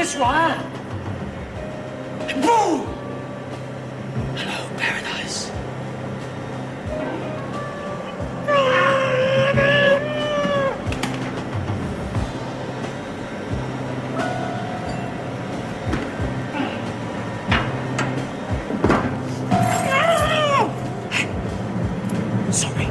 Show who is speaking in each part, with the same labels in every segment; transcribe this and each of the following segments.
Speaker 1: this wire. Boom! Hello, paradise. Sorry.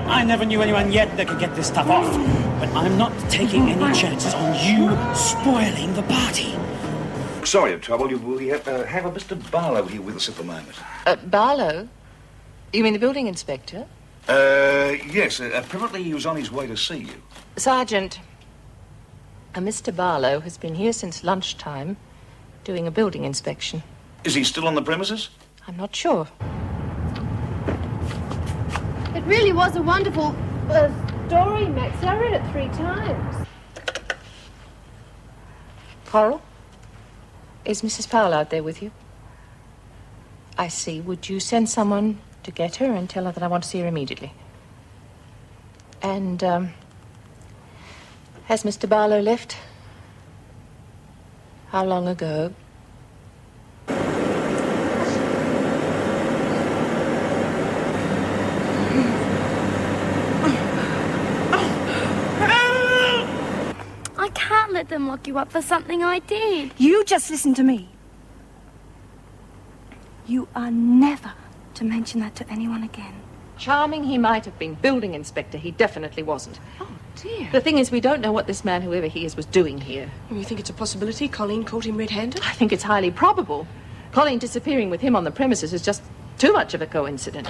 Speaker 1: I never knew anyone yet that could get this stuff off. But I'm not taking any chances on you spoiling the party.
Speaker 2: Sorry to trouble you. We have a Mr. Barlow here with us at the moment.
Speaker 3: Barlow? You mean the building inspector?
Speaker 2: Yes. Apparently he was on his way to see you.
Speaker 3: Sergeant, Mr. Barlow has been here since lunchtime doing a building inspection.
Speaker 2: Is he still on the premises?
Speaker 3: I'm not sure.
Speaker 4: It really was a wonderful story, Max. I read it 3 times.
Speaker 3: Coral? Is Mrs. Powell out there with you? I see. Would you send someone to get her and tell her that I want to see her immediately? And, has Mr. Barlow left? How long ago?
Speaker 4: I can't let them lock you up for something I did.
Speaker 5: You just listen to me. You are never to mention that to anyone again.
Speaker 3: Charming he might have been. Building inspector, he definitely wasn't.
Speaker 6: Oh, dear.
Speaker 3: The thing is, we don't know what this man, whoever he is, was doing here.
Speaker 6: You think it's a possibility Colleen caught him red-handed?
Speaker 3: I think it's highly probable. Colleen disappearing with him on the premises is just too much of a coincidence.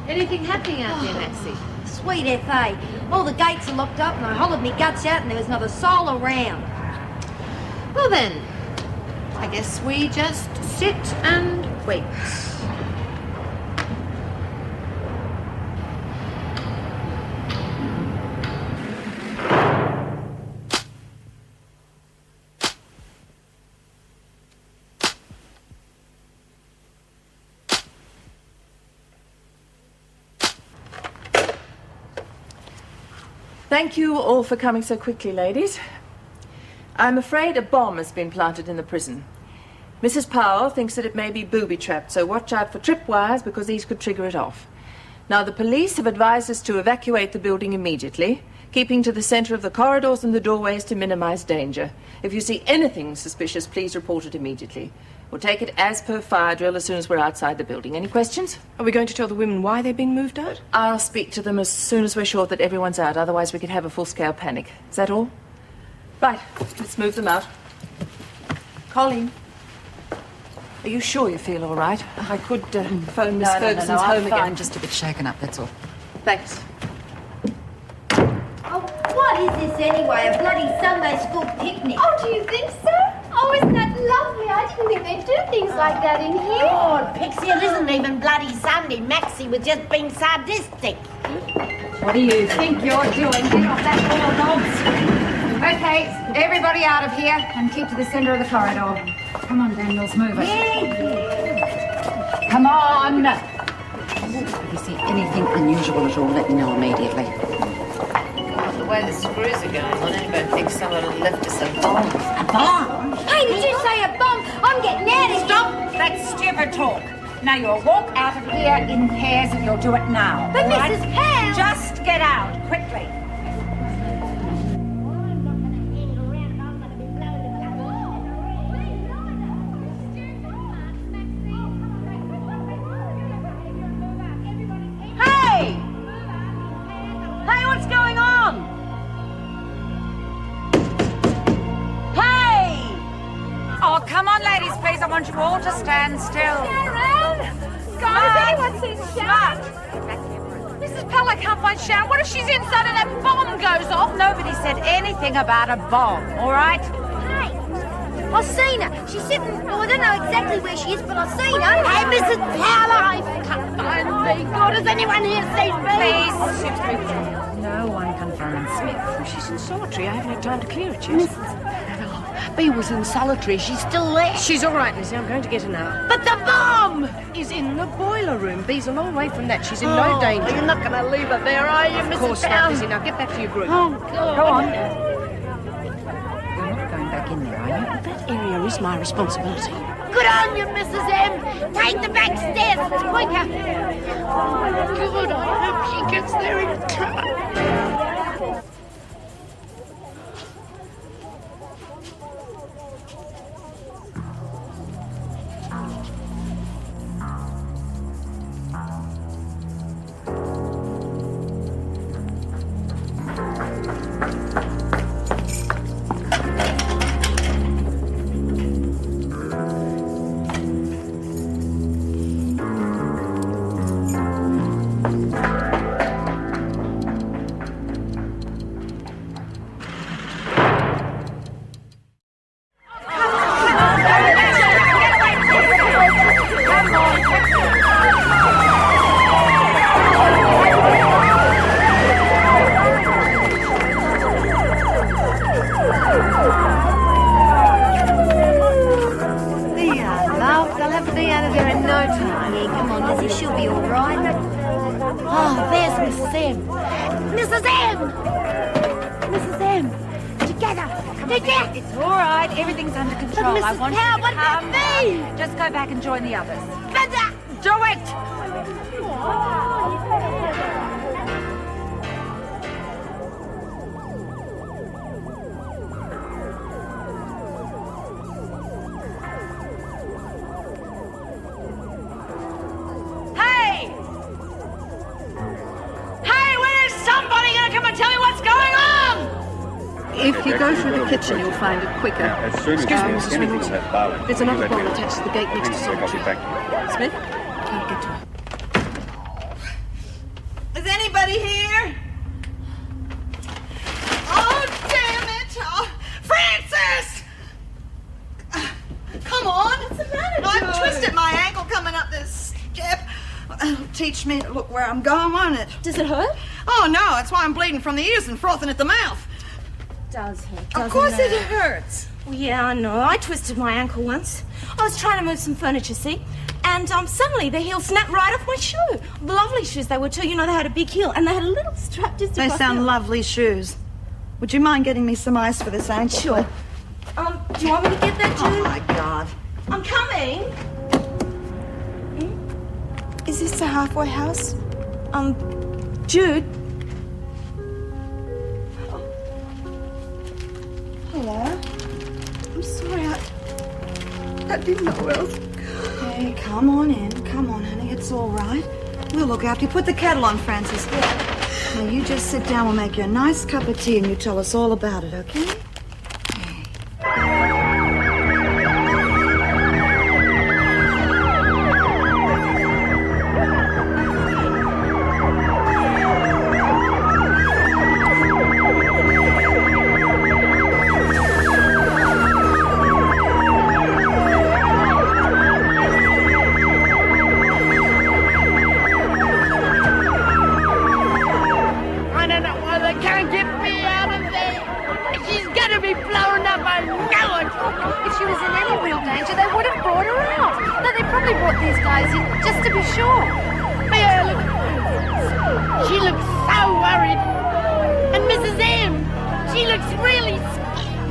Speaker 7: Anything happening out there, Maxie?
Speaker 8: Sweet F.A. All the gates are locked up and I hollered me guts out and there was not a soul around.
Speaker 7: Well then, I guess we just sit and wait.
Speaker 3: Thank you all for coming so quickly, ladies. I'm afraid a bomb has been planted in the prison. Mrs. Powell thinks that it may be booby-trapped, so watch out for tripwires because these could trigger it off. Now, the police have advised us to evacuate the building immediately, keeping to the center of the corridors and the doorways to minimize danger. If you see anything suspicious, please report it immediately. We'll take it as per fire drill as soon as we're outside the building. Any questions?
Speaker 6: Are we going to tell the women why they're being moved out?
Speaker 3: I'll speak to them as soon as we're sure that everyone's out. Otherwise, we could have a full-scale panic. Is that all? Right. Let's move them out. Colleen, are you sure you feel all right? I could phone Miss Ferguson's home again.
Speaker 9: I'm just a bit shaken up, that's all.
Speaker 3: Thanks.
Speaker 8: Oh, what is this anyway? A bloody Sunday school picnic?
Speaker 4: Oh, do you think so? Oh, isn't that lovely? I didn't think they'd do things like that in here.
Speaker 8: Oh, Pixie, it isn't even bloody Sunday. Maxie was just being sadistic.
Speaker 9: What do you think you're doing? Get off that little nonce. Okay, everybody out of here and keep to the center of the corridor. Come on, Daniels, move it.
Speaker 8: Yeah.
Speaker 9: Come on! If you see anything unusual at all, let me know immediately.
Speaker 7: The way the screws are going on, anybody thinks someone had left us a bomb.
Speaker 8: A bomb? Hey, did you say a bomb? I'm getting out of here.
Speaker 9: Stop that stupid talk. Now you'll walk out of here in pairs and you'll do it now.
Speaker 8: But
Speaker 9: all right?
Speaker 8: Mrs. Powell...
Speaker 9: Just get out, quickly.
Speaker 8: Hey! Hey, what's going on? Hey!
Speaker 9: Oh, come on, ladies, please. I want you all to stand still.
Speaker 4: Sharon! Guys, anyone seen Sharon?
Speaker 9: Mrs. Pell, I can't find Sharon. What if she's inside and a bomb goes off? Nobody said anything about a bomb, all right?
Speaker 8: Hey! I've seen her. She's sitting... Oh, I don't know exactly where she is, but I've seen her. Hey, Mrs. Powell, I can't find me. God, has anyone here seen me?
Speaker 9: Please. No one can find fine.
Speaker 6: Smith, she's in solitary. I haven't had time to clear it yet.
Speaker 7: Bea was in solitary. She's still there.
Speaker 6: She's all right, Lizzie. I'm going to get her now.
Speaker 7: But the bomb!
Speaker 6: Is in the boiler room. Bea's a long way from that. She's in no danger.
Speaker 7: You're not going to leave her there, are you,
Speaker 6: Of
Speaker 7: Mrs.
Speaker 6: course not,
Speaker 7: Powell?
Speaker 6: Lizzie. Now get back to your group.
Speaker 7: Oh, God.
Speaker 9: Go on. You're not going back in there, are you?
Speaker 6: That area is my responsibility.
Speaker 8: Good on you, Mrs. M. Take the back stairs. It's quicker.
Speaker 7: Oh, my God. I hope she gets there in time.
Speaker 8: Oh, there's Mrs. M. Mrs. M! Mrs. M! Together! Together!
Speaker 9: It's all right. Everything's under control.
Speaker 8: But
Speaker 9: I
Speaker 8: Mrs.
Speaker 9: want
Speaker 8: Powell,
Speaker 9: you
Speaker 8: what
Speaker 9: to
Speaker 8: about
Speaker 9: calm
Speaker 8: me?
Speaker 9: down. Just go back and join the others.
Speaker 8: But
Speaker 9: Do it! Hey! Hey, where's somebody gonna come and tell me what's going on?
Speaker 3: If you go through the kitchen, you'll find it quicker.
Speaker 10: As soon as
Speaker 6: Excuse me,
Speaker 10: you
Speaker 6: Mrs.
Speaker 10: see anything
Speaker 6: Reynolds.
Speaker 10: of that Barlow,
Speaker 6: There's
Speaker 10: you
Speaker 6: another
Speaker 10: let me
Speaker 6: bomb
Speaker 10: know.
Speaker 6: attached to the gate next to
Speaker 10: Please take off
Speaker 6: solitary.
Speaker 10: your back.
Speaker 3: Smith?
Speaker 6: Can't get to her.
Speaker 11: Is anybody here? Oh, damn it! Oh, Francis! Come on. What's the matter, I've twisted my ankle coming up this step. It'll teach me to look where I'm going, won't it?
Speaker 4: Does it hurt?
Speaker 11: Oh, no, that's why I'm bleeding from the ears and frothing at the mouth.
Speaker 4: Does hurt.
Speaker 11: Of course it hurts.
Speaker 4: Well, yeah, I know. I twisted my ankle once. I was trying to move some furniture, see? And suddenly the heel snapped right off my shoe. Lovely shoes they were too. You know, they had a big heel and they had a little strap just
Speaker 11: They
Speaker 4: across
Speaker 11: sound
Speaker 4: the-
Speaker 11: lovely shoes. Would you mind getting me some ice for this ankle?
Speaker 4: Sure. Do you want me to get that,
Speaker 11: Oh,
Speaker 4: Jude?
Speaker 11: my God.
Speaker 4: I'm coming.
Speaker 11: Is this the halfway house?
Speaker 4: Jude.
Speaker 11: Hello? I'm sorry, I didn't know where else. Hey, come on in. Come on, honey. It's all right. We'll look after you. Put the kettle on, Francis. Now, you just sit down. We'll make you a nice cup of tea and you tell us all about it, okay?
Speaker 8: I don't know why they can't get me out of there. She's gonna be blown up, I know it. If she was in any real danger, they would have brought her out. No, they probably brought these guys in just to be sure. Yeah, look. She looks so worried. And Mrs. M, she looks really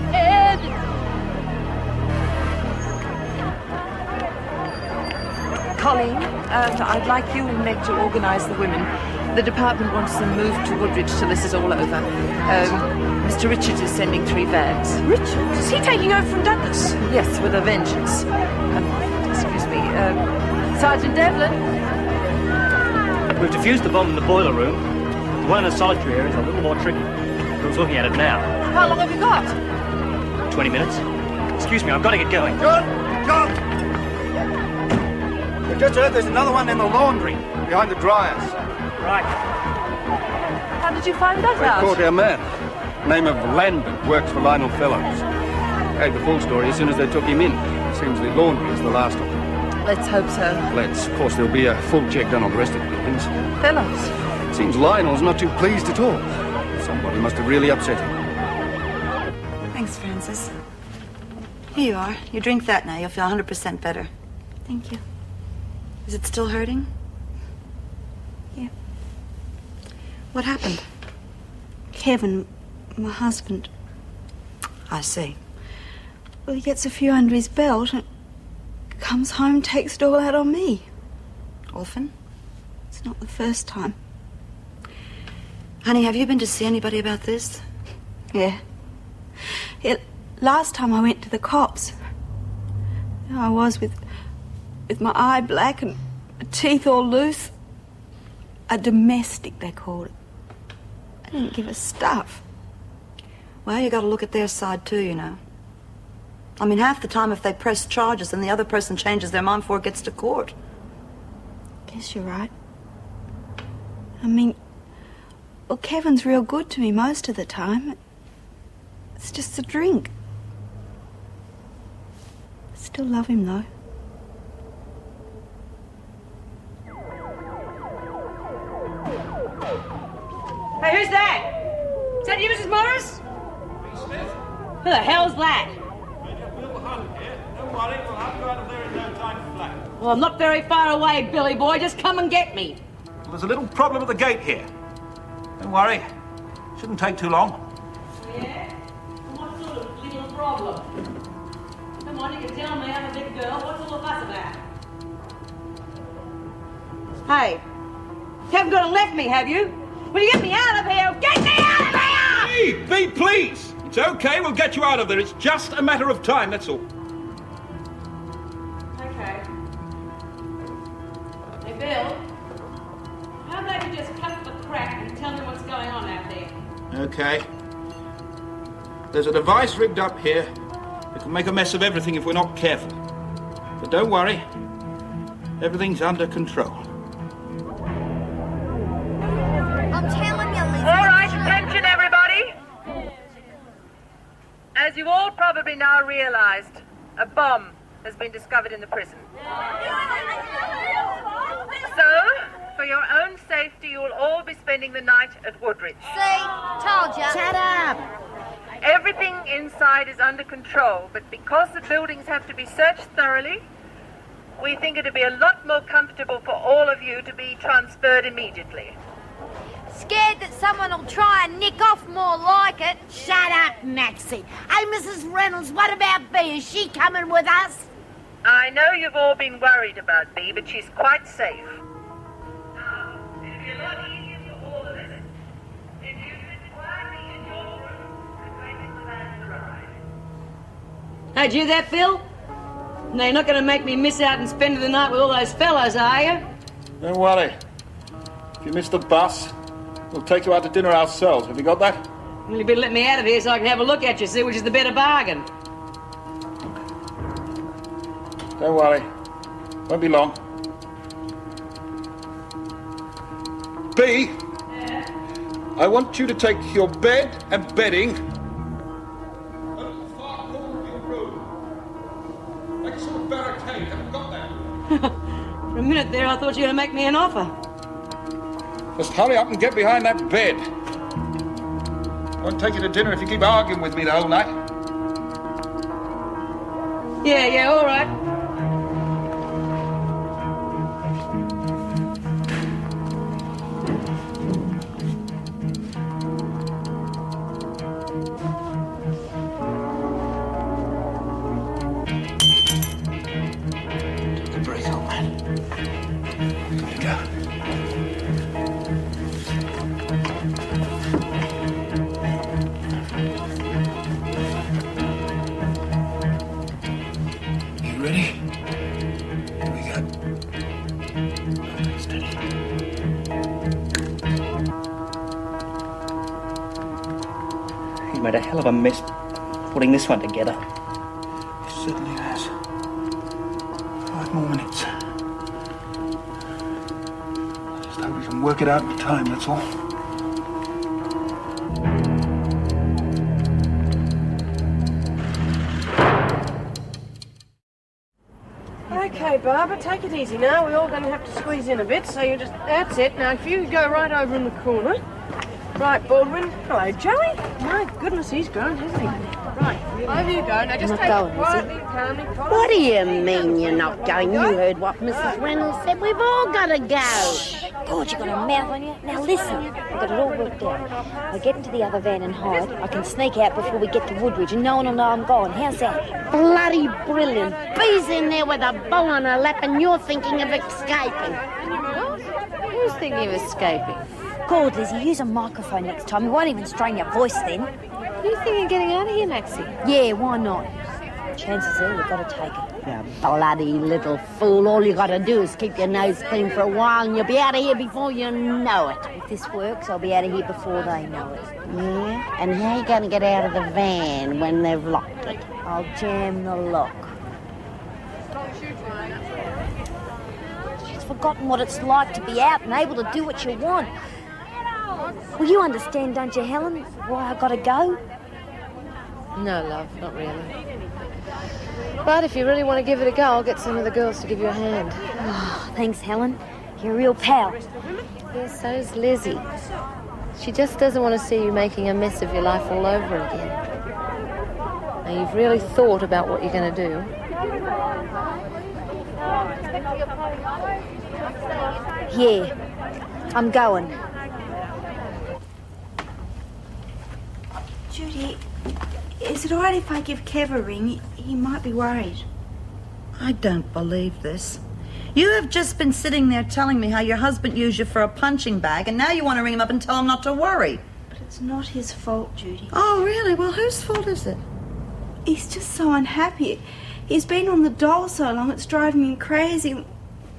Speaker 8: scared.
Speaker 3: Colleen, I'd like you and Meg to organise the women. The department wants them moved to Woodridge till this is all over. Mr. Richards is sending 3 vans.
Speaker 6: Richard? Is he taking over from Douglas?
Speaker 3: Yes, with a vengeance. Excuse me, Sergeant Devlin.
Speaker 12: We've defused the bomb in the boiler room. The one in the solitary area is a little more tricky. Who's looking at it now?
Speaker 3: How long have you got?
Speaker 12: 20 minutes. Excuse me, I've got to get going.
Speaker 10: John! We just heard there's another one in the laundry, behind the dryers.
Speaker 12: Right.
Speaker 3: How did you find that
Speaker 10: They
Speaker 3: out?
Speaker 10: caught our man. Name of Landon, works for Lionel Fellows. Had the full story as soon as they took him in. Seems the laundry is the last of them.
Speaker 3: Let's hope so.
Speaker 10: Let's. Of course, there'll be a full check done on the rest of the buildings.
Speaker 3: Fellows.
Speaker 10: Seems Lionel's not too pleased at all. Somebody It must have really upset him.
Speaker 11: Thanks, Francis. Here you are. You drink that now. You'll feel 100% better.
Speaker 5: Thank you.
Speaker 11: Is it still hurting?
Speaker 5: Yeah.
Speaker 11: What happened?
Speaker 5: Kevin, my husband,
Speaker 11: I see.
Speaker 5: well, he gets a few under his belt and comes home, takes it all out on me.
Speaker 11: Orphan?
Speaker 5: It's not the first time.
Speaker 11: Honey, have you been to see anybody about this?
Speaker 5: Yeah. Last time I went to the cops, I was with my eye black and my teeth all loose. A domestic, they called it. I didn't give a stuff.
Speaker 11: Well, you got to look at their side too, you know. I mean, half the time if they press charges and the other person changes their mind before it gets to court.
Speaker 5: Guess you're right. I mean, well, Kevin's real good to me most of the time. It's just a drink. I still love him, though.
Speaker 13: Hey, who's that? Is that you, Mrs. Morris?
Speaker 14: Smith?
Speaker 13: Who the hell's that?
Speaker 14: Don't worry, we'll have you out of there in no time flat.
Speaker 13: Well, I'm not very far away, Billy boy. Just come and get me.
Speaker 14: Well, there's a little problem at the gate here. Don't worry. Shouldn't take too long.
Speaker 13: Yeah? What sort of little problem? Come on, you can tell me I'm a big girl. What's all the fuss about? Hey, you haven't gone and left me, have you? Will you get me out of here? Get me out of here!
Speaker 14: Be please! It's okay, we'll get you out of there. It's just a matter of time, that's all.
Speaker 13: Okay. Hey, Bill. How about you just cut the crap and tell me what's going on out there?
Speaker 14: Okay. There's a device rigged up here that can make a mess of everything if we're not careful. But don't worry. Everything's under control.
Speaker 8: I'm telling you, Liz.
Speaker 13: All right, attention, everybody. As you all probably now realized, a bomb has been discovered in the prison. So, for your own safety, you will all be spending the night at Woodridge.
Speaker 8: See? Told ya. Shut up.
Speaker 13: Everything inside is under control, but because the buildings have to be searched thoroughly, we think it'd be a lot more comfortable for all of you to be transferred immediately.
Speaker 8: Scared that someone will try and nick off more like it. Shut up, Maxie. Hey, Mrs. Reynolds, what about Bea? Is she coming with us?
Speaker 13: I know you've all been worried about Bea, but she's quite safe. Now, it'd be a lot easier for all of us if you could quietly in your room and wait for the man to arrive. Hey, did you hear that, Bill? No, you're not going to make me miss out and spend the night with all those fellas, are you?
Speaker 14: Don't worry. If you miss the bus, we'll take you out to dinner ourselves. Have you got that?
Speaker 13: Well, you better let me out of here so I can have a look at you, see which is the better bargain.
Speaker 14: Don't worry. Won't be long. B,
Speaker 13: Yeah?
Speaker 14: I want you to take your bed and bedding over to the far corner of your room. Like a sort of barricade. Haven't got that?
Speaker 13: For a minute there, I thought you were going to make me an offer.
Speaker 14: Just hurry up and get behind that bed. I won't take you to dinner if you keep arguing with me the whole night.
Speaker 13: Yeah, all right.
Speaker 14: Take a breath, old man. Here we go. You ready? Here we go. Steady.
Speaker 12: He made a hell of a mess putting this one together.
Speaker 14: He certainly has. 5 more minutes. I just hope we can work it out in time, that's all.
Speaker 6: Okay, Barbara, take it easy now. We're all going to have to squeeze in a bit, so you just... That's it. Now, if you go right over in the corner, Right, Baldwin. Hello, Joey. My goodness, he's grown, hasn't he? Right, over you go. Now just
Speaker 7: Not
Speaker 6: take
Speaker 7: going,
Speaker 6: it
Speaker 7: is he?
Speaker 6: quietly, calmly.
Speaker 7: What do you mean you're not going? You heard what Mrs. Reynolds said. We've all got to go.
Speaker 15: God, you got a mouth on you. Now listen, I've got it all worked out. I get into the other van and hide. I can sneak out before we get to Woodridge and no one will know I'm gone. How's that?
Speaker 7: Bloody brilliant. Bee's in there with a bow on her lap and you're thinking of escaping.
Speaker 15: What? Who's thinking of escaping? God, Lizzie, use a microphone next time. You won't even strain your voice then.
Speaker 6: Are you thinking of getting out of here, Maxie?
Speaker 15: Yeah, why not? Chances are you've got to take it.
Speaker 7: You bloody little fool. All you got to do is keep your nose clean for a while and you'll be out of here before you know it.
Speaker 15: If this works, I'll be out of here before they know it.
Speaker 7: Yeah? And how are you going to get out of the van when they've locked it?
Speaker 15: I'll jam the lock. She's forgotten what it's like to be out and able to do what you want. Well, you understand, don't you, Helen, why I gotta go?
Speaker 6: No, love, not really. But if you really want to give it a go, I'll get some of the girls to give you a hand.
Speaker 15: Oh, thanks, Helen. You're a real pal.
Speaker 6: Yeah, so's Lizzie. She just doesn't want to see you making a mess of your life all over again. Now, you've really thought about what you're going to do.
Speaker 15: Yeah, I'm going.
Speaker 11: Judy, is it all right if I give Kev a ring? He might be worried.
Speaker 16: I don't believe this. You have just been sitting there telling me how your husband used you for a punching bag, and now you want to ring him up and tell him not to worry.
Speaker 11: But it's not his fault, Judy.
Speaker 16: Oh, really? Well, whose fault is it?
Speaker 11: He's just so unhappy. He's been on the dole so long, it's driving him crazy.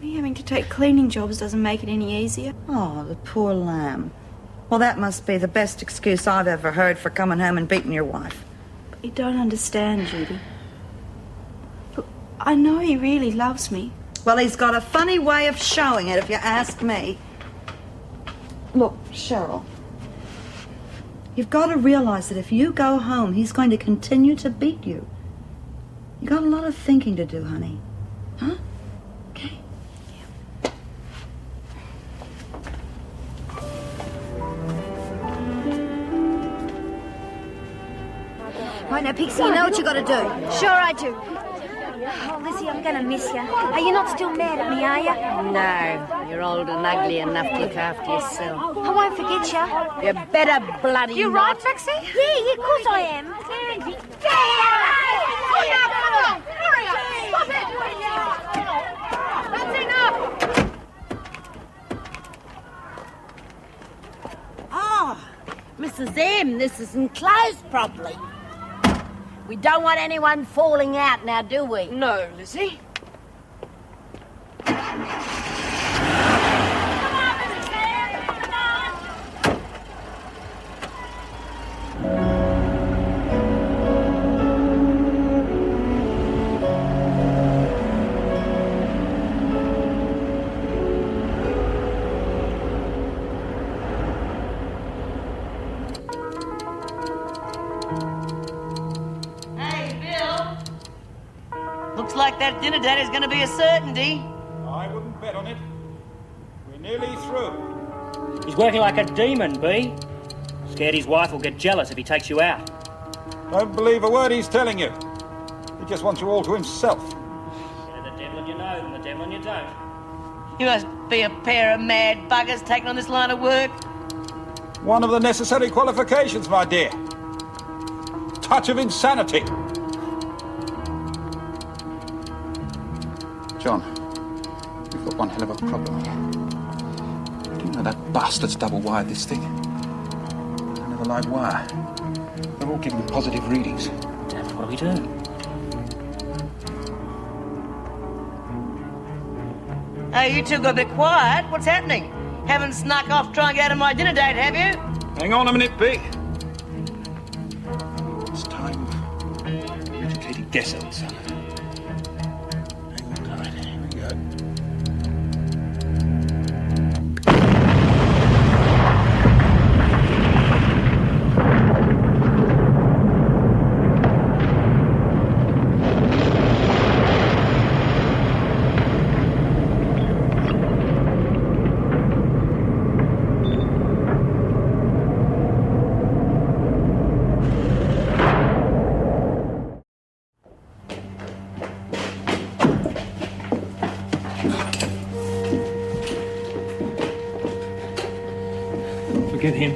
Speaker 11: Me having to take cleaning jobs doesn't make it any easier.
Speaker 16: Oh, the poor lamb. Well, that must be the best excuse I've ever heard for coming home and beating your wife.
Speaker 11: But you don't understand, Judy. Look, I know he really loves me.
Speaker 16: Well, he's got a funny way of showing it, if you ask me. Look, Cheryl, you've got to realize that if you go home, he's going to continue to beat you. You got a lot of thinking to do, honey. Huh? Okay.
Speaker 15: Right now, Pixie, you know what you got to do.
Speaker 8: Sure I do.
Speaker 15: Oh, Lizzie, I'm going to miss you. Are you not still mad at me, are you?
Speaker 7: No, you're old and ugly enough to look after yourself.
Speaker 15: I won't forget you.
Speaker 7: You better bloody
Speaker 8: You right, Maxie?
Speaker 15: Yeah, of course I am.
Speaker 7: Oh, Mrs. M, this isn't closed properly. We don't want anyone falling out now, do we?
Speaker 6: No, Lizzie.
Speaker 17: Looks like that dinner date is going to be a certainty.
Speaker 14: I wouldn't bet on it. We're nearly through.
Speaker 12: He's working like a demon, B. Scared his wife will get jealous if he takes you out.
Speaker 14: Don't believe a word he's telling you. He just wants you all to himself.
Speaker 12: Better the devil in you know than the devil in you don't.
Speaker 17: You must be a pair of mad buggers taking on this line of work.
Speaker 14: One of the necessary qualifications, my dear. Touch of insanity. John, we've got one hell of a problem here. Do you know that bastard's double-wired this thing? Another live wire. They're all giving positive readings.
Speaker 12: Dad, what do we do?
Speaker 17: Hey, you two got a bit quiet. What's happening? Haven't snuck off trying to get out of my dinner date, have you?
Speaker 14: Hang on a minute, B. It's time for educated guess at it, son. Hang on, right, here we go.
Speaker 12: Get him.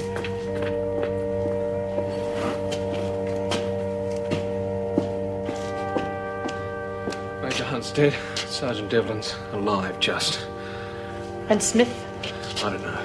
Speaker 12: Major Hunt's dead. Sergeant Devlin's alive, just.
Speaker 3: And Smith?
Speaker 12: I don't know.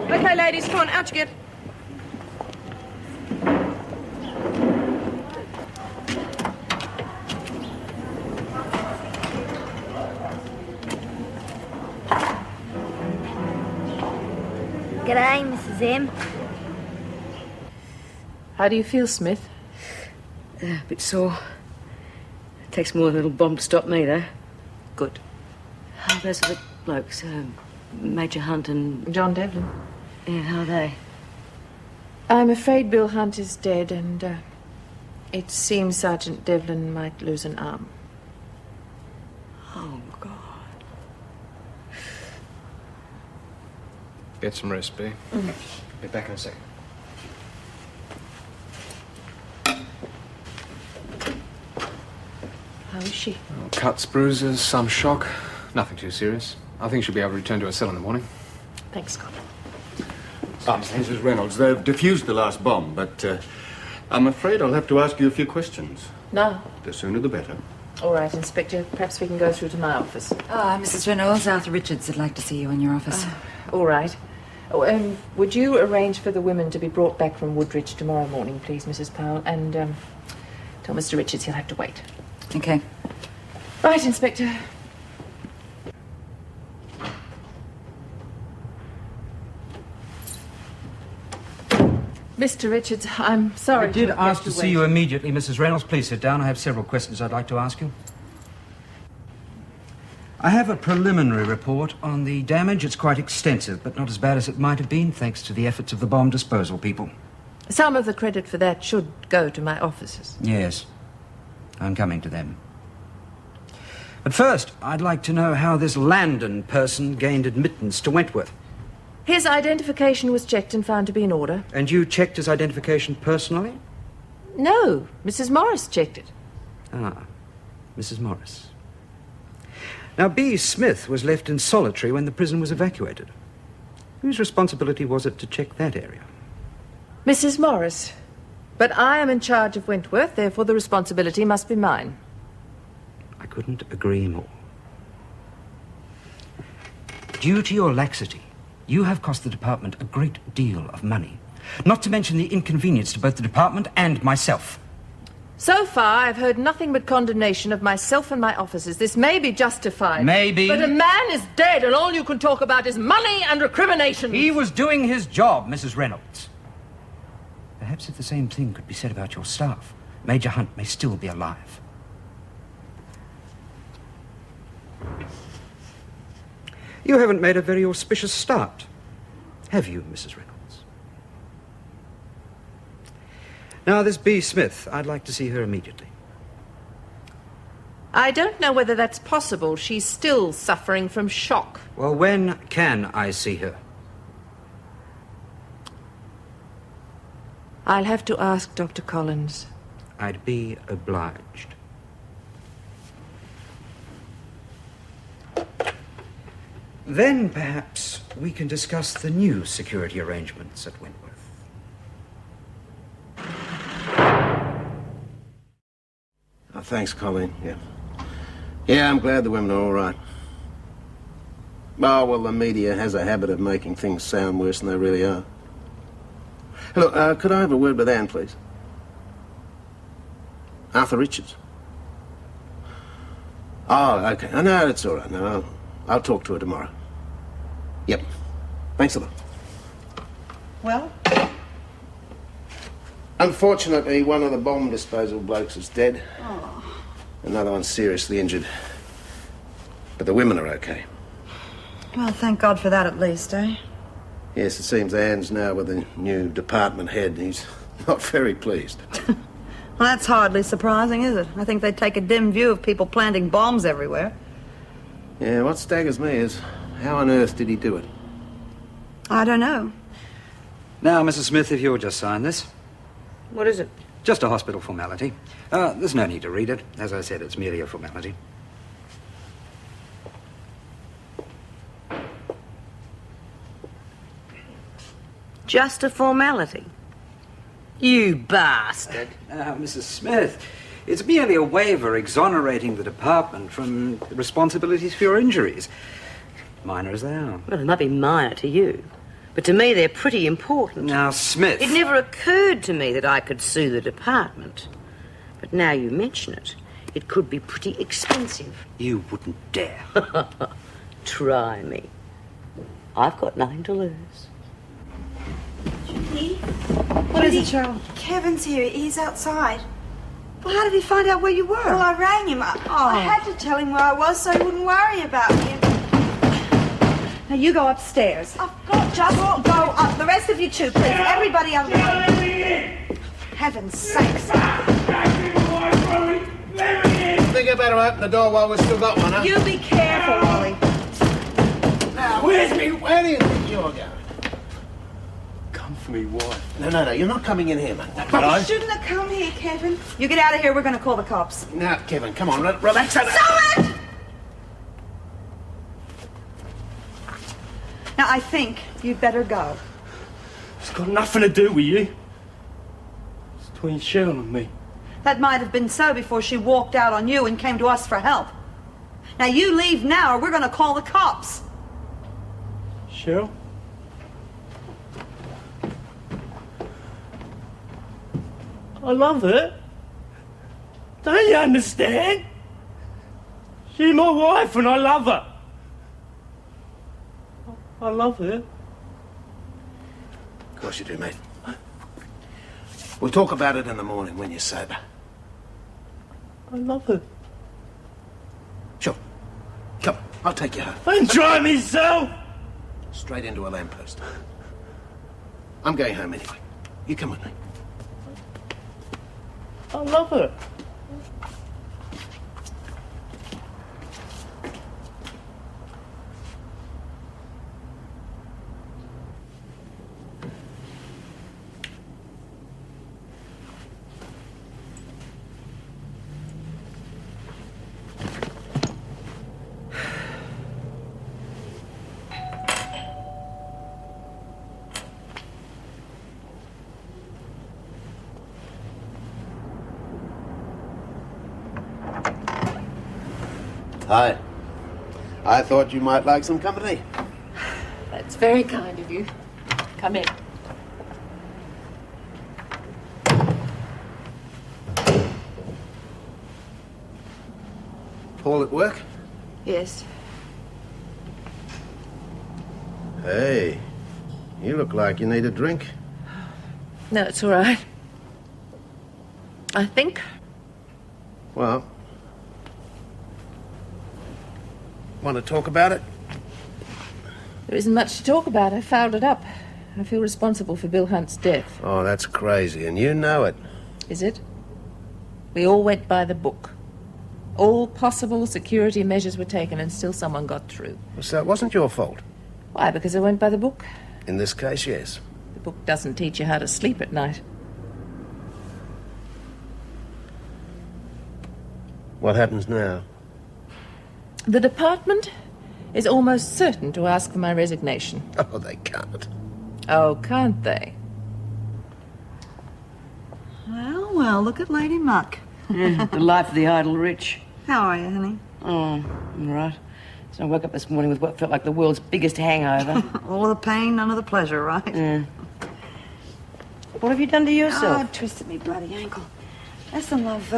Speaker 3: Okay, ladies, come on, out you get.
Speaker 15: G'day, Mrs. M.
Speaker 3: How do you feel, Smith?
Speaker 18: A bit sore. It takes more than a little bomb to stop me, though.
Speaker 3: Good.
Speaker 18: Oh, those are the blokes, Major Hunt and...
Speaker 3: John Devlin.
Speaker 18: Yeah, how are they?
Speaker 3: I'm afraid Bill Hunt is dead, and it seems Sergeant Devlin might lose an arm.
Speaker 18: Oh, God.
Speaker 10: Get some rest, B. Be back in a second.
Speaker 3: How is she?
Speaker 10: Oh, cuts, bruises, some shock. Nothing too serious. I think she'll be able to return to her cell in the morning.
Speaker 3: Thanks, Scott.
Speaker 19: Mrs. Reynolds, they've defused the last bomb, but I'm afraid I'll have to ask you a few questions.
Speaker 3: No.
Speaker 19: The sooner the better.
Speaker 3: All right, Inspector. Perhaps we can go through to my office.
Speaker 20: Mrs. Reynolds, Arthur Richards would like to see you in your office.
Speaker 3: All right. Oh, would you arrange for the women to be brought back from Woodridge tomorrow morning, please, Mrs. Powell? And tell Mr. Richards he'll have to wait.
Speaker 20: Okay.
Speaker 3: Right, Inspector. Mr. Richards, I'm sorry.
Speaker 21: I did
Speaker 3: have
Speaker 21: ask
Speaker 3: kept
Speaker 21: to
Speaker 3: you
Speaker 21: see you
Speaker 3: waiting.
Speaker 21: immediately, Mrs. Reynolds. Please sit down. I have several questions I'd like to ask you. I have a preliminary report on the damage. It's quite extensive, but not as bad as it might have been, thanks to the efforts of the bomb disposal people.
Speaker 3: Some of the credit for that should go to my officers.
Speaker 21: Yes, I'm coming to them. But first, I'd like to know how this Landon person gained admittance to Wentworth.
Speaker 3: His identification was checked and found to be in order.
Speaker 21: And you checked his identification personally?
Speaker 3: No, Mrs. Morris checked it.
Speaker 21: Ah, Mrs. Morris. Now, B. Smith was left in solitary when the prison was evacuated. Whose responsibility was it to check that area?
Speaker 3: Mrs. Morris. But I am in charge of Wentworth, therefore the responsibility must be mine.
Speaker 21: I couldn't agree more. Due to your laxity, you have cost the department a great deal of money. Not to mention the inconvenience to both the department and myself.
Speaker 3: So far, I've heard nothing but condemnation of myself and my officers. This may be justified.
Speaker 21: Maybe.
Speaker 3: But a man is dead, and all you can talk about is money and recrimination.
Speaker 21: He was doing his job, Mrs. Reynolds. Perhaps if the same thing could be said about your staff, Major Hunt may still be alive. You haven't made a very auspicious start, have you, Mrs. Reynolds? Now, this B. Smith, I'd like to see her immediately.
Speaker 3: I don't know whether that's possible. She's still suffering from shock.
Speaker 21: Well, when can I see her?
Speaker 3: I'll have to ask Dr. Collins.
Speaker 21: I'd be obliged. Then, perhaps, we can discuss the new security arrangements at Wentworth.
Speaker 22: Oh, thanks, Colleen. Yeah, I'm glad the women are all right. Oh, well, the media has a habit of making things sound worse than they really are. Look, could I have a word with Anne, please? Arthur Richards. Oh, okay. Oh, no, it's all right. No, I'll talk to her tomorrow. Yep. Thanks a lot.
Speaker 16: Well?
Speaker 22: Unfortunately, one of the bomb disposal blokes is dead.
Speaker 16: Oh.
Speaker 22: Another one's seriously injured. But the women are okay.
Speaker 16: Well, thank God for that at least, eh?
Speaker 22: Yes, it seems Anne's now with the new department head. He's not very pleased.
Speaker 16: Well, that's hardly surprising, is it? I think they take a dim view of people planting bombs everywhere.
Speaker 22: Yeah, what staggers me is, how on earth did he do it?
Speaker 16: I don't know.
Speaker 21: Now, Mrs. Smith, if you'll just sign this.
Speaker 18: What is it?
Speaker 21: Just a hospital formality. There's no need to read it. As I said, it's merely a formality.
Speaker 17: Just a formality. You bastard.
Speaker 21: Now, Mrs. Smith, it's merely a waiver exonerating the department from the responsibilities for your injuries. Minor as they are.
Speaker 17: Well, it might be minor to you, but to me they're pretty important.
Speaker 21: Now, Smith...
Speaker 17: It never occurred to me that I could sue the department. But now you mention it, it could be pretty expensive.
Speaker 21: You wouldn't dare.
Speaker 17: Try me. I've got nothing to lose.
Speaker 16: Judy? What is it, Cheryl? Kevin's here. He's outside. Well, how did he find out where you were? Well, I rang him. I had to tell him where I was so he wouldn't worry about me. Now, you go upstairs. I've got just go up. The rest of you too, please. Everybody out of the room. Heaven's sakes.
Speaker 22: Think I better open the door while we've still got one, huh?
Speaker 16: You be careful, Wally.
Speaker 22: Now, where do you think you're going?
Speaker 12: Come for me, wife.
Speaker 22: No, you're not coming in here, man.
Speaker 16: But you shouldn't have come here, Kevin. You get out of here, we're going to call the cops.
Speaker 22: Now, Kevin, come on, relax.
Speaker 16: Stop it! Now, I think you'd better go.
Speaker 12: It's got nothing to do with you. It's between Cheryl and me.
Speaker 16: That might have been so before she walked out on you and came to us for help. Now, you leave now or we're going to call the cops.
Speaker 12: Cheryl? I love her. Don't you understand? She's my wife and I love her. I love her.
Speaker 22: Of course you do, mate. We'll talk about it in the morning when you're sober.
Speaker 12: I love her.
Speaker 22: Sure. Come on, I'll take you home.
Speaker 12: I'm trying myself.
Speaker 22: Straight into a lamppost. I'm going home anyway. You come with me.
Speaker 12: I love her.
Speaker 22: Hi. I thought you might like some company.
Speaker 3: That's very kind of you. Come in.
Speaker 22: Paul at work?
Speaker 3: Yes.
Speaker 22: Hey, you look like you need a drink.
Speaker 3: No, it's all right. I think.
Speaker 22: Well, want to talk about it?
Speaker 3: There isn't much to talk about. I fouled it up. I feel responsible for Bill Hunt's death.
Speaker 22: Oh, that's crazy, and you know it.
Speaker 3: Is it? We all went by the book. All possible security measures were taken and still someone got through.
Speaker 22: So it wasn't your fault?
Speaker 3: Why? Because I went by the book?
Speaker 22: In this case, yes.
Speaker 3: The book doesn't teach you how to sleep at night.
Speaker 22: What happens now?
Speaker 3: The department is almost certain to ask for my resignation.
Speaker 22: Oh, they can't.
Speaker 3: Oh, can't they?
Speaker 16: Well, look at Lady Muck.
Speaker 17: The life of the idle rich.
Speaker 16: How are you, honey?
Speaker 17: Oh, I'm right. So I woke up this morning with what felt like the world's biggest hangover.
Speaker 16: All of the pain, none of the pleasure, right?
Speaker 17: Yeah. What have you done to yourself?
Speaker 16: Oh, I twisted me bloody ankle. Listen, love,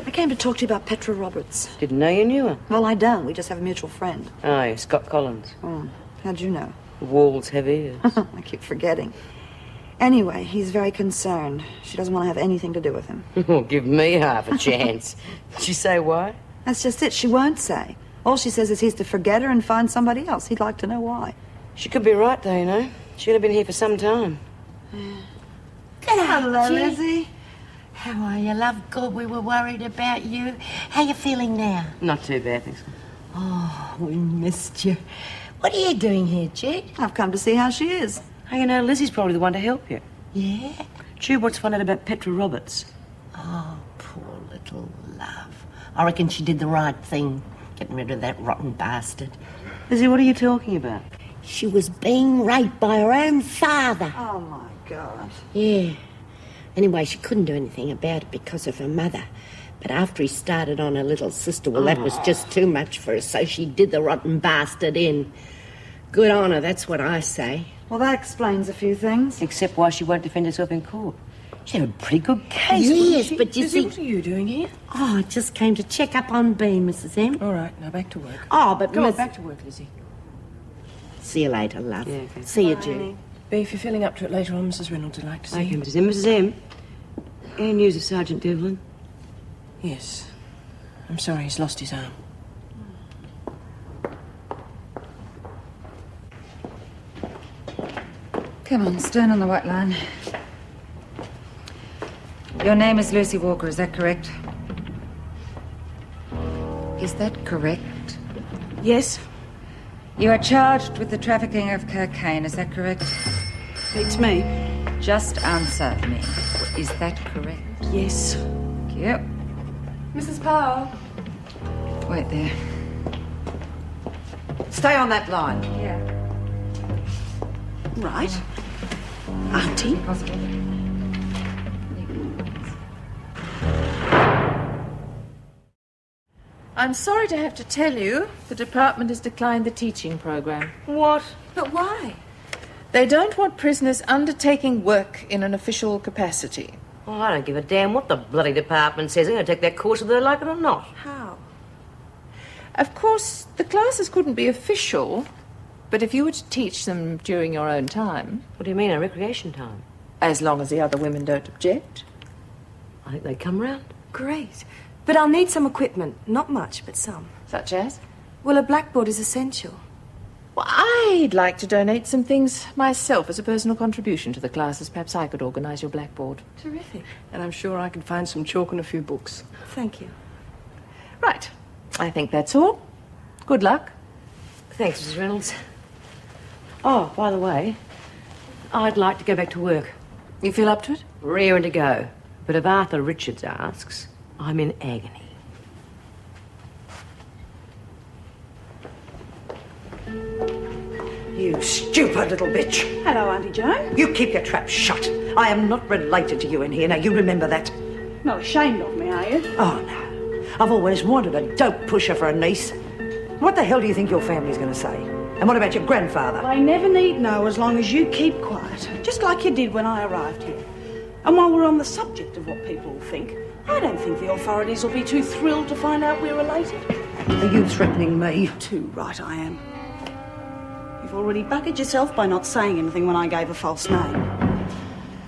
Speaker 16: I came to talk to you about Petra Roberts.
Speaker 17: Didn't know you knew her.
Speaker 16: Well, I don't. We just have a mutual friend.
Speaker 17: Oh, yeah, Scott Collins.
Speaker 16: Oh, how'd you know?
Speaker 17: The walls have ears.
Speaker 16: I keep forgetting. Anyway, he's very concerned. She doesn't want to have anything to do with him.
Speaker 17: Oh, give me half a chance. Did she say why?
Speaker 16: That's just it. She won't say. All she says is he's to forget her and find somebody else. He'd like to know why.
Speaker 17: She could be right, though, you know. She'd have been here for some time.
Speaker 16: Hello, Lizzie.
Speaker 7: How are you, love? God, we were worried about you. How you feeling now?
Speaker 17: Not too bad, thanks.
Speaker 7: Oh, we missed you. What are you doing here, Jet?
Speaker 16: I've come to see how she is.
Speaker 17: Hey, you know, Lizzie's probably the one to help you.
Speaker 7: Yeah?
Speaker 17: Jude wants to find out about Petra Roberts.
Speaker 7: Oh, poor little love. I reckon she did the right thing, getting rid of that rotten bastard.
Speaker 17: Lizzie, what are you talking about?
Speaker 7: She was being raped by her own father.
Speaker 16: Oh, my God.
Speaker 7: Yeah. Anyway, she couldn't do anything about it because of her mother. But after he started on her little sister, well, that was just too much for her, so she did the rotten bastard in. Good on her, that's what I say.
Speaker 16: Well, that explains a few things.
Speaker 17: Except why she won't defend herself in court. She had a pretty good case,
Speaker 7: Yes, but you see...
Speaker 3: What are you doing here?
Speaker 7: Oh, I just came to check up on Bean, Mrs. M.
Speaker 3: All right, now back to work.
Speaker 7: Oh, but
Speaker 3: Go on, back to work, Lizzie.
Speaker 7: See you later, love.
Speaker 17: Yeah, okay.
Speaker 7: See you, Judy.
Speaker 3: B, if you're feeling up to it later on, Mrs. Reynolds would like to see
Speaker 17: Okay,
Speaker 3: you.
Speaker 17: Mrs. M. Mrs. M. Any news of Sergeant Devlin?
Speaker 3: Yes. I'm sorry, he's lost his arm.
Speaker 20: Come on, stern on the white line. Your name is Lucy Walker, is that correct? Is that correct?
Speaker 3: Yes.
Speaker 20: You are charged with the trafficking of cocaine, is that correct?
Speaker 5: Beats me.
Speaker 20: Just answer me. Is that correct?
Speaker 5: Yes.
Speaker 20: Thank you.
Speaker 3: Mrs. Powell.
Speaker 20: Wait there.
Speaker 11: Stay on that line.
Speaker 20: Yeah.
Speaker 5: Right. Auntie.
Speaker 20: Possible.
Speaker 3: I'm sorry to have to tell you, the department has declined the teaching program.
Speaker 17: What?
Speaker 3: But why? They don't want prisoners undertaking work in an official capacity.
Speaker 17: Well, I don't give a damn what the bloody department says. I'm going to take that course whether they like it or not.
Speaker 3: How? Of course, the classes couldn't be official, but if you were to teach them during your own time...
Speaker 17: What do you mean, a recreation time?
Speaker 3: As long as the other women don't object.
Speaker 17: I think they'd come round.
Speaker 5: Great. But I'll need some equipment. Not much, but some.
Speaker 3: Such as?
Speaker 5: Well, a blackboard is essential.
Speaker 3: Well, I'd like to donate some things myself as a personal contribution to the classes. Perhaps I could organise your blackboard.
Speaker 5: Terrific.
Speaker 1: And I'm sure I can find some chalk and a few books.
Speaker 5: Thank you.
Speaker 3: Right. I think that's all. Good luck.
Speaker 17: Thanks, Mrs. Reynolds. Oh, by the way, I'd like to go back to work.
Speaker 3: You feel up to it?
Speaker 17: Raring to go. But if Arthur Richards asks, I'm in agony.
Speaker 11: You stupid little bitch.
Speaker 5: Hello, Auntie Joan.
Speaker 11: You keep your trap shut. I am not related to you in here. Now, you remember that.
Speaker 5: Not ashamed of me, are you?
Speaker 11: Oh, no. I've always wanted a dope pusher for a niece. What the hell do you think your family's going to say? And what about your grandfather?
Speaker 5: They never need know as long as you keep quiet. Just like you did when I arrived here. And while we're on the subject of what people will think, I don't think the authorities will be too thrilled to find out we're related.
Speaker 11: Are you threatening me?
Speaker 5: Too right I am. You've already buggered yourself by not saying anything when I gave a false name.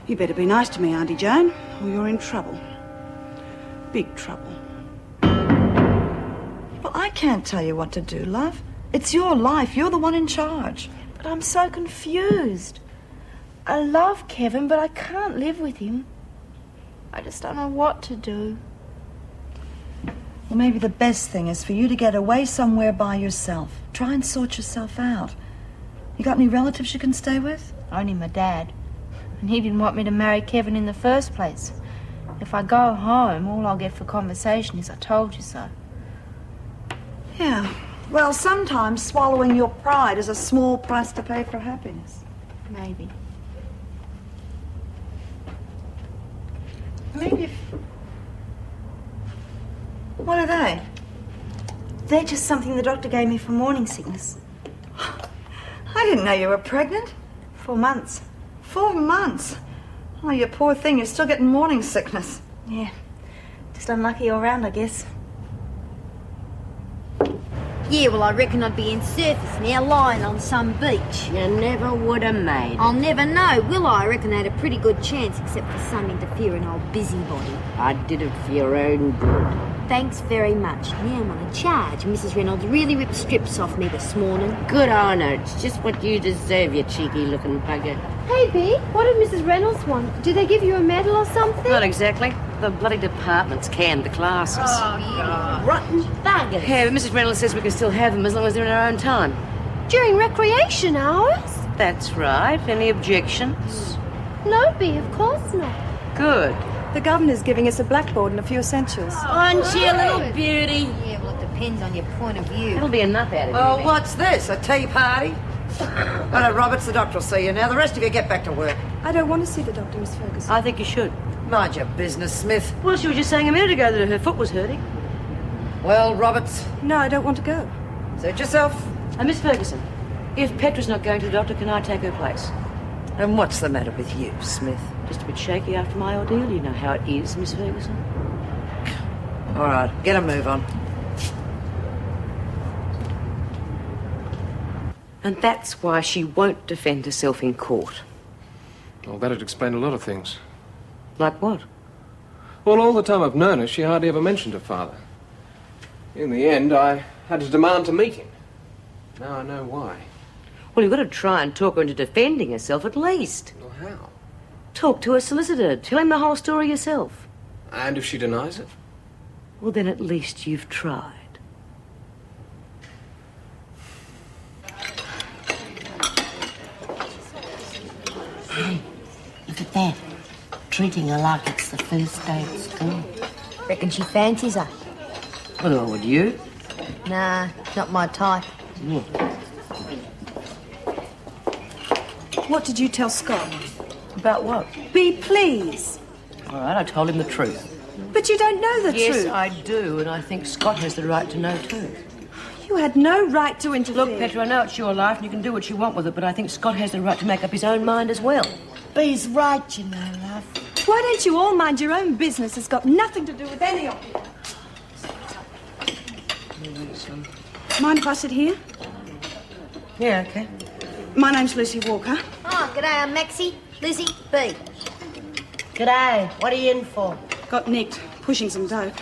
Speaker 5: You better be nice to me, Auntie Joan, or you're in trouble. Big trouble.
Speaker 16: Well, I can't tell you what to do, love. It's your life. You're the one in charge.
Speaker 4: But I'm so confused. I love Kevin, but I can't live with him. I just don't know what to do.
Speaker 16: Well, maybe the best thing is for you to get away somewhere by yourself. Try and sort yourself out. You got any relatives you can stay with?
Speaker 4: Only my dad. And he didn't want me to marry Kevin in the first place. If I go home, all I'll get for conversation is I told you so.
Speaker 16: Yeah. Well, sometimes swallowing your pride is a small price to pay for happiness.
Speaker 4: Maybe.
Speaker 16: Maybe if... What are they?
Speaker 4: They're just something the doctor gave me for morning sickness.
Speaker 16: I didn't know you were pregnant.
Speaker 4: 4 months.
Speaker 16: 4 months? Oh, you poor thing. You're still getting morning sickness.
Speaker 4: Yeah. Just unlucky all round, I guess.
Speaker 15: Yeah, well, I reckon I'd be in surface now, lying on some beach.
Speaker 7: You never would have made it.
Speaker 15: I'll never know, will I? I reckon I had a pretty good chance, except for some interfering old busybody.
Speaker 7: I did it for your own good.
Speaker 15: Thanks very much. Now I'm on a charge. Mrs. Reynolds really ripped strips off me this morning.
Speaker 7: Good on her. It's just what you deserve, you cheeky-looking bugger.
Speaker 6: Hey, B, what did Mrs. Reynolds want? Did they give you a medal or something?
Speaker 17: Not exactly. The bloody department's canned the classes.
Speaker 7: Rotten buggers.
Speaker 17: Yeah, but Mrs. Reynolds says we can still have them as long as they're in our own time.
Speaker 6: During recreation hours?
Speaker 17: That's right. Any objections?
Speaker 6: No, B, of course not.
Speaker 17: Good.
Speaker 3: The governor's giving us a blackboard and a few essentials.
Speaker 7: Aren't you a little beauty?
Speaker 15: Yeah, well, it depends on your point of view.
Speaker 17: That'll be enough out of you.
Speaker 2: Oh, what's this? A tea party? Hello, Roberts, the doctor will see you now. The rest of you get back to work.
Speaker 3: I don't want to see the doctor, Miss Ferguson.
Speaker 17: I think you should.
Speaker 2: Mind your business, Smith.
Speaker 17: Well, she was just saying a minute ago that her foot was hurting.
Speaker 2: Well, Roberts.
Speaker 3: No, I don't want to go.
Speaker 2: Suit yourself.
Speaker 17: Miss Ferguson, if Petra's not going to the doctor, can I take her place?
Speaker 2: And what's the matter with you, Smith?
Speaker 17: Just a bit shaky after my ordeal. You know how it is, Miss Ferguson.
Speaker 2: All right, get a move on.
Speaker 17: And that's why she won't defend herself in court.
Speaker 10: Well, that'd explain a lot of things.
Speaker 17: Like what?
Speaker 10: Well, all the time I've known her, she hardly ever mentioned her father. In the end, I had to demand to meet him. Now I know why.
Speaker 17: Well, you've got to try and talk her into defending herself at least.
Speaker 10: Well, how?
Speaker 17: Talk to her solicitor. Tell him the whole story yourself.
Speaker 10: And if she denies it?
Speaker 17: Well, then at least you've tried.
Speaker 7: Hey, look at that. Treating her like it's the first day at school.
Speaker 15: Reckon she fancies her?
Speaker 17: Well, would you?
Speaker 15: Nah, not my type.
Speaker 3: What did you tell Scott?
Speaker 17: About what?
Speaker 3: B, please.
Speaker 17: All right, I told him the truth.
Speaker 3: But you don't know the truth.
Speaker 17: Yes, I do, and I think Scott has the right to know too.
Speaker 3: You had no right to interfere.
Speaker 17: Look, Petra, I know it's your life and you can do what you want with it, but I think Scott has the right to make up his own mind as well.
Speaker 7: B's right, you know, love.
Speaker 3: Why don't you all mind your own business? It's got nothing to do with any of you. Mind if I sit here?
Speaker 17: Yeah, okay.
Speaker 3: My name's Lucy Walker.
Speaker 15: Oh, g'day, I'm Maxie. Lizzie, B.
Speaker 7: G'day. What are you in for?
Speaker 3: Got nicked, pushing some dope.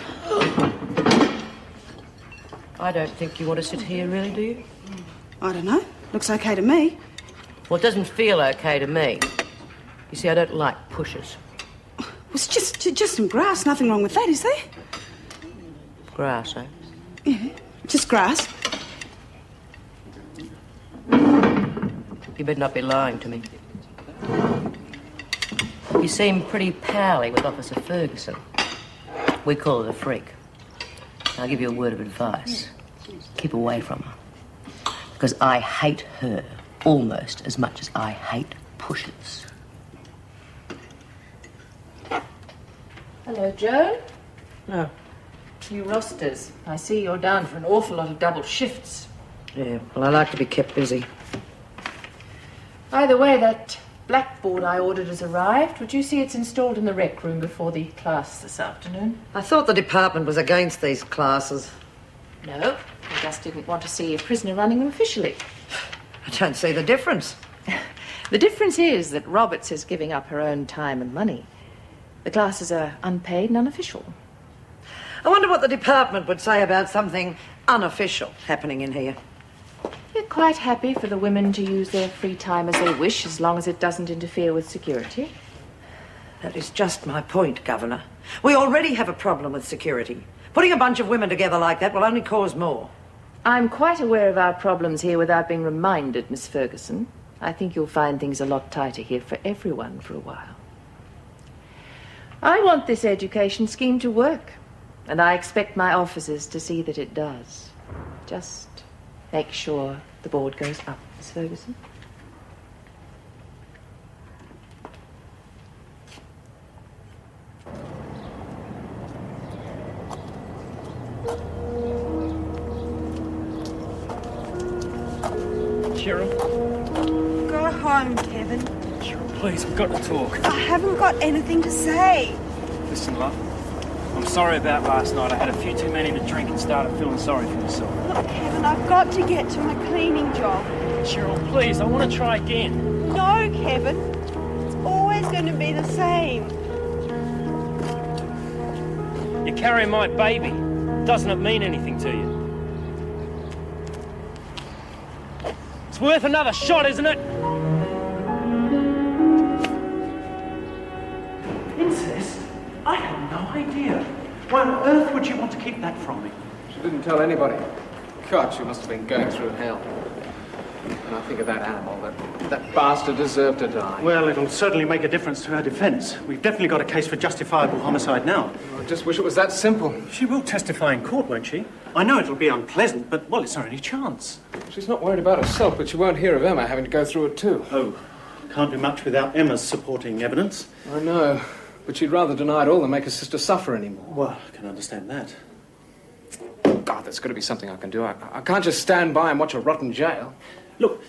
Speaker 17: I don't think you want to sit here, really, do you?
Speaker 3: I don't know. Looks okay to me.
Speaker 17: Well, it doesn't feel okay to me. You see, I don't like pushers.
Speaker 3: It's just some grass. Nothing wrong with that, is there?
Speaker 17: Grass, eh?
Speaker 3: Yeah, just grass.
Speaker 17: You better not be lying to me. You seem pretty pally with Officer Ferguson. We call her a freak. I'll give you a word of advice. Keep away from her. Because I hate her almost as much as I hate pushers. Hello, Joe.
Speaker 3: No.
Speaker 17: New rosters. I see you're down for an awful lot of double shifts.
Speaker 2: Yeah, well, I like to be kept busy.
Speaker 3: By the way, that blackboard I ordered has arrived. Would you see it's installed in the rec room before the class this afternoon?
Speaker 2: I thought the department was against these classes.
Speaker 3: No, I just didn't want to see a prisoner running them officially.
Speaker 2: I don't see the difference.
Speaker 3: The difference is that Roberts is giving up her own time and money. The classes are unpaid and unofficial.
Speaker 2: I wonder what the department would say about something unofficial happening in here.
Speaker 3: We're quite happy for the women to use their free time as they wish, as long as it doesn't interfere with security.
Speaker 2: That is just my point, Governor. We already have a problem with security. Putting a bunch of women together like that will only cause more.
Speaker 3: I'm quite aware of our problems here without being reminded, Miss Ferguson. I think you'll find things a lot tighter here for everyone for a while. I want this education scheme to work, and I expect my officers to see that it does. Just make sure the board goes up, Miss Ferguson.
Speaker 12: Cheryl?
Speaker 5: Go home, Kevin.
Speaker 12: Cheryl, please, we've got to talk.
Speaker 5: I haven't got anything to say.
Speaker 12: Listen, love. I'm sorry about last night. I had a few too many to drink and started feeling sorry for myself.
Speaker 5: Look, Kevin, I've got to get to my cleaning job.
Speaker 12: Cheryl, please, I want to try again.
Speaker 5: No, Kevin. It's always going to be the same.
Speaker 12: You're carrying my baby. Doesn't it mean anything to you? It's worth another shot, isn't it?
Speaker 9: Incest? I had no idea. Why on earth would you want to keep that from me?
Speaker 13: She didn't tell anybody. God, she must have been going through hell. And I think of that animal, that bastard deserved to die.
Speaker 9: Well, it'll certainly make a difference to our defence. We've definitely got a case for justifiable homicide now.
Speaker 13: I just wish it was that simple.
Speaker 9: She will testify in court, won't she? I know it'll be unpleasant, but, well, it's her only chance.
Speaker 13: She's not worried about herself, but she won't hear of Emma having to go through it too.
Speaker 9: Oh, can't do much without Emma's supporting evidence.
Speaker 13: I know, but she'd rather deny it all than make her sister suffer anymore.
Speaker 9: Well, I can understand that.
Speaker 13: God, there's got to be something I can do. I can't just stand by and watch her rot in jail.
Speaker 9: Look,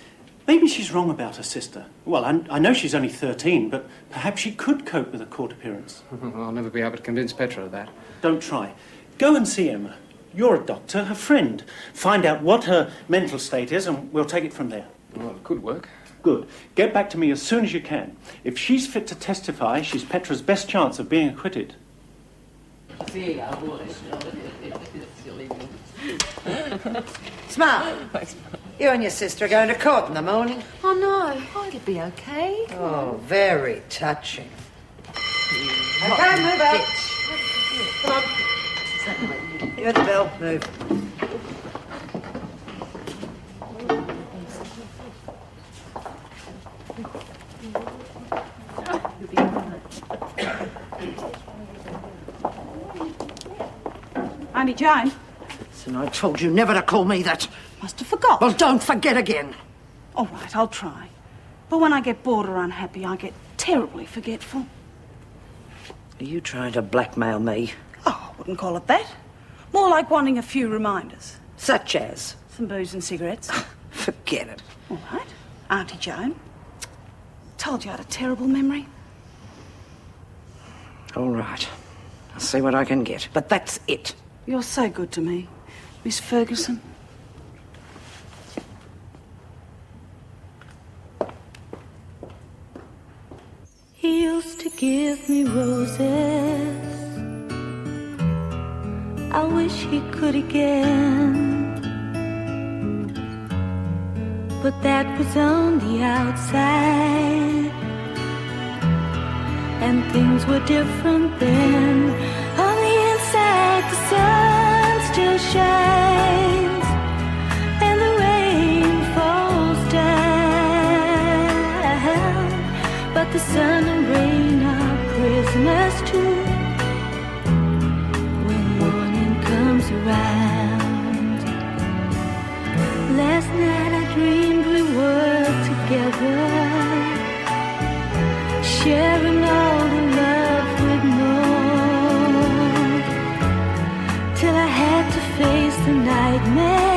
Speaker 9: maybe she's wrong about her sister. Well, I know she's only 13, but perhaps she could cope with a court appearance.
Speaker 13: I'll never be able to convince Petra of that.
Speaker 9: Don't try. Go and see Emma. You're a doctor, her friend. Find out what her mental state is, and we'll take it from there.
Speaker 13: Well, it could work.
Speaker 9: Good. Get back to me as soon as you can. If she's fit to testify, she's Petra's best chance of being acquitted.
Speaker 2: Smart. You and your sister are going to court in the morning?
Speaker 15: Oh, no. Oh, it'll be okay.
Speaker 2: Oh, very touching. Okay, move out. Come on. You're the bell. Move.
Speaker 11: Auntie Jane?
Speaker 2: And I told you never to call me that.
Speaker 11: Must have forgot.
Speaker 2: Well, don't forget again.
Speaker 11: All right, I'll try. But when I get bored or unhappy, I get terribly forgetful.
Speaker 2: Are you trying to blackmail me?
Speaker 11: Oh, I wouldn't call it that. More like wanting a few reminders.
Speaker 2: Such as?
Speaker 11: Some booze and cigarettes.
Speaker 2: Forget it.
Speaker 11: All right. Auntie Joan. Told you I had a terrible memory.
Speaker 2: All right. I'll see what I can get. But that's it.
Speaker 11: You're so good to me, Miss Ferguson.
Speaker 23: He used to give me roses. I wish he could again. But that was on the outside, and things were different then. On the inside, the sun still shines, and the rain falls down. But the sun and rain are prisoners too when morning comes around. Last night I dreamed we were together, sharing all the love we'd known, till I had to face the nightmare.